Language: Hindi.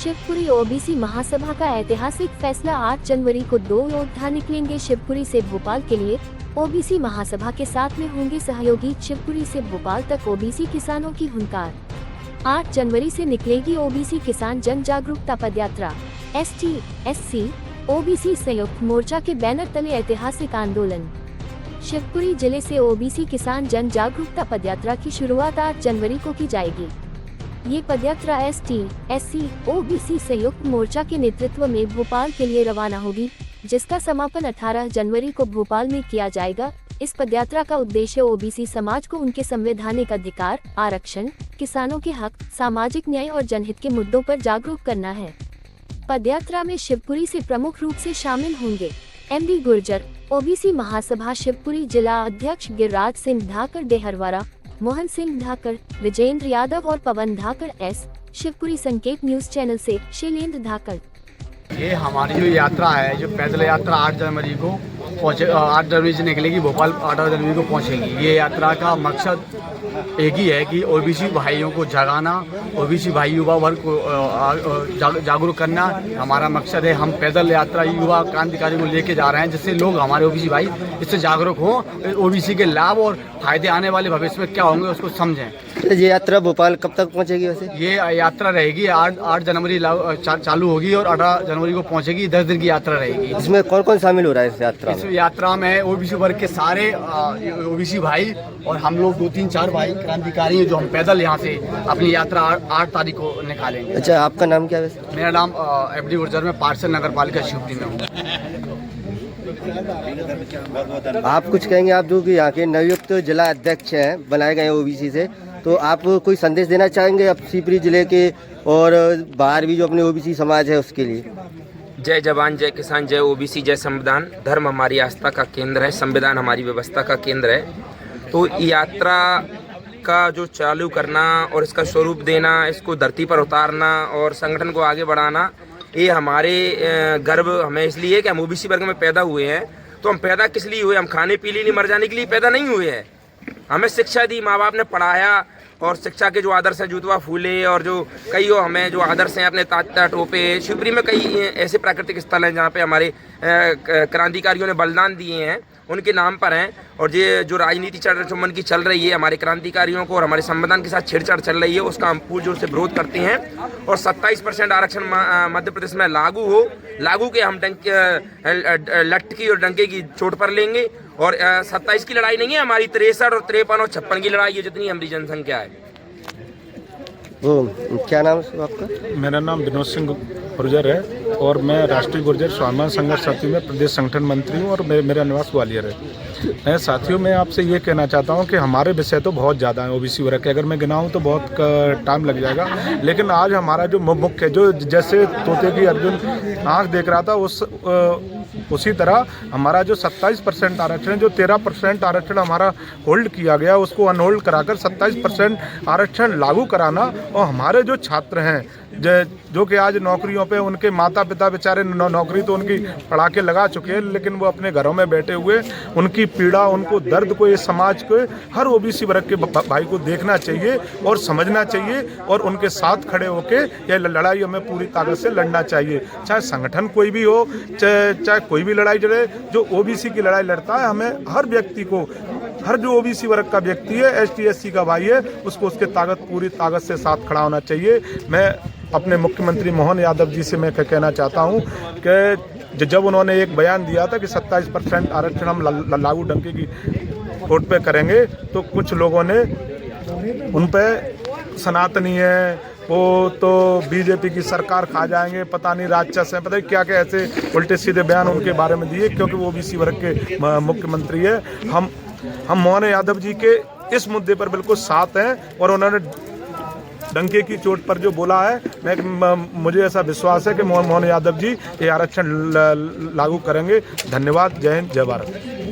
शिवपुरी ओबीसी महासभा का ऐतिहासिक फैसला 8 जनवरी को 2 योद्धा निकलेंगे शिवपुरी से भोपाल के लिए। ओबीसी महासभा के साथ में होंगे सहयोगी। शिवपुरी से भोपाल तक ओबीसी किसानों की हुंकार। 8 जनवरी से निकलेगी ओबीसी किसान जन जागरूकता पदयात्रा। एसटी, एससी, ओबीसी संयुक्त मोर्चा के बैनर तले ऐतिहासिक आंदोलन। शिवपुरी जिले से ओबीसी किसान जन जागरूकता पदयात्रा की शुरुआत 8 जनवरी को की जाएगी। ये पदयात्रा एसटी, एससी, ओबीसी संयुक्त मोर्चा के नेतृत्व में भोपाल के लिए रवाना होगी, जिसका समापन 18 जनवरी को भोपाल में किया जाएगा। इस पदयात्रा का उद्देश्य ओबीसी समाज को उनके संवैधानिक अधिकार, आरक्षण, किसानों के हक, सामाजिक न्याय और जनहित के मुद्दों पर जागरूक करना है। पदयात्रा में शिवपुरी से प्रमुख रूप से शामिल होंगे एमडी गुर्जर, ओबीसी महासभा शिवपुरी जिला अध्यक्ष गिरिराज सिंह धाकड़ डेहरवाड़ा, मोहन सिंह धाकड़, विजेंद्र यादव और पवन धाकड़। एस शिवपुरी संकेत न्यूज चैनल से शैलेंद्र धाकड़। ये हमारी जो यात्रा है, जो पैदल यात्रा 8 जनवरी को 8 जनवरी से निकलेगी, भोपाल 18 जनवरी को पहुंचेगी। ये यात्रा का मकसद एक ही है कि ओबीसी भाइयों को जगाना, ओबीसी भाई युवा वर्ग को जागरूक करना हमारा मकसद है। हम पैदल यात्रा युवा क्रांतिकारी को लेके जा रहे हैं, जिससे लोग हमारे ओबीसी भाई इससे जागरूक हों, ओबीसी के लाभ और फायदे आने वाले भविष्य में क्या होंगे उसको समझें। ये यात्रा भोपाल कब तक पहुंचेगी वैसे? ये यात्रा रहेगी 8 जनवरी चालू होगी और 18 जनवरी को पहुंचेगी। 10 दिन की यात्रा रहेगी। इसमें कौन कौन शामिल हो रहा है इस यात्रा में? इस यात्रा में ओबीसी वर्ग के सारे ओबीसी भाई और हम लोग 2-3-4 भाई क्रांतिकारी हैं, जो हम पैदल यहाँ से अपनी यात्रा 8 तारीख को निकालेंगे। अच्छा, आपका नाम क्या है वैसे? मेरा नाम एमडी गुर्जर, में पार्षद नगर पालिका शिवपुरी में हूँ। आप कुछ कहेंगे? आप जो कि यहाँ के नवयुक्त जिला अध्यक्ष हैं, बनाए गए ओबीसी से, तो आप कोई संदेश देना चाहेंगे अब शिवपुरी जिले के और बाहर भी जो अपने ओबीसी समाज है उसके लिए? जय जवान, जय किसान, जय ओबीसी, जय संविधान। धर्म हमारी आस्था का केंद्र है, संविधान हमारी व्यवस्था का केंद्र है। तो यात्रा का जो चालू करना और इसका स्वरूप देना, इसको धरती पर उतारना और संगठन को आगे बढ़ाना, ये हमारे गर्व हमें इसलिए है कि हम ओबीसी वर्ग में पैदा हुए हैं। तो हम पैदा किस लिए हुए? हम खाने पीने लिए, मर जाने के लिए पैदा नहीं हुए हैं। हमें शिक्षा दी, माँ बाप ने पढ़ाया और शिक्षा के जो आदर्श हैं, जूतवा फूले और जो कई हमें जो आदर्श हैं अपने तात्या टोपे। शिवपुरी में कई ऐसे प्राकृतिक स्थल हैं जहाँ पे हमारे क्रांतिकारियों ने बलिदान दिए हैं, उनके नाम पर हैं। और ये जो राजनीति चुम्बन की चल रही है हमारे क्रांतिकारियों को और हमारे संविधान के साथ छेड़छाड़ चल रही है, उसका हम पूर्ण जोर से विरोध करते हैं। और 27% आरक्षण मध्य प्रदेश में लागू के हम लट्ठ और डंके की चोट पर लेंगे। और 27 की लड़ाई नहीं है हमारी, 63 और 53 और 56 की लड़ाई है, जितनी हमारी जनसंख्या है। वो क्या नाम है आपका? मेरा नाम विनोद सिंह गुर्जर है और मैं राष्ट्रीय गुर्जर स्वाभिमान संघर्ष समिति में प्रदेश संगठन मंत्री हूँ और मेरा निवास ग्वालियर है। मैं साथियों में आपसे ये कहना चाहता हूँ कि हमारे विषय तो बहुत ज़्यादा है ओबीसी वर्ग के, अगर मैं गिनाऊँ तो बहुत टाइम लग जाएगा। लेकिन आज हमारा जो मुख्य, जो जैसे तोते की अर्जुन आँख देख रहा था, उसी तरह हमारा जो 27% आरक्षण, जो 13% आरक्षण हमारा होल्ड किया गया, उसको अनहोल्ड कराकर 27% आरक्षण लागू कराना। और हमारे जो छात्र हैं जो कि आज नौकरियों पे, उनके माता पिता बेचारे नौकरी तो उनकी पढ़ा के लगा चुके हैं, लेकिन वो अपने घरों में बैठे हुए, उनकी पीड़ा, उनको दर्द को, ये समाज को, हर ओबीसी वर्ग के भाई को देखना चाहिए और समझना चाहिए और उनके साथ खड़े होकर यह लड़ाई हमें पूरी ताकत से लड़ना चाहिए। चाहे संगठन कोई भी हो, चाहे कोई भी लड़ाई लड़े, जो ओबीसी की लड़ाई लड़ता है, हमें हर व्यक्ति को, हर जो ओबीसी वर्ग का व्यक्ति है, एसटी एससी का भाई है, उसको उसके पूरी ताकत से साथ खड़ा होना चाहिए। मैं अपने मुख्यमंत्री मोहन यादव जी से मैं कहना चाहता हूं कि जब उन्होंने एक बयान दिया था कि 27% आरक्षण हम लागू डंके की कोर्ट पे करेंगे, तो कुछ लोगों ने उन पे सनातनी है, वो तो बीजेपी की सरकार खा जाएंगे, पता नहीं राक्षस हैं, पता नहीं क्या क्या ऐसे उल्टे सीधे बयान उनके बारे में दिए, क्योंकि वो ओबीसी वर्ग के मुख्यमंत्री है। हम मोहन यादव जी के इस मुद्दे पर बिल्कुल साथ हैं और उन्होंने डंके की चोट पर जो बोला है, मुझे ऐसा विश्वास है कि मोहन यादव जी ये आरक्षण लागू करेंगे। धन्यवाद। जय हिंद, जय भारत।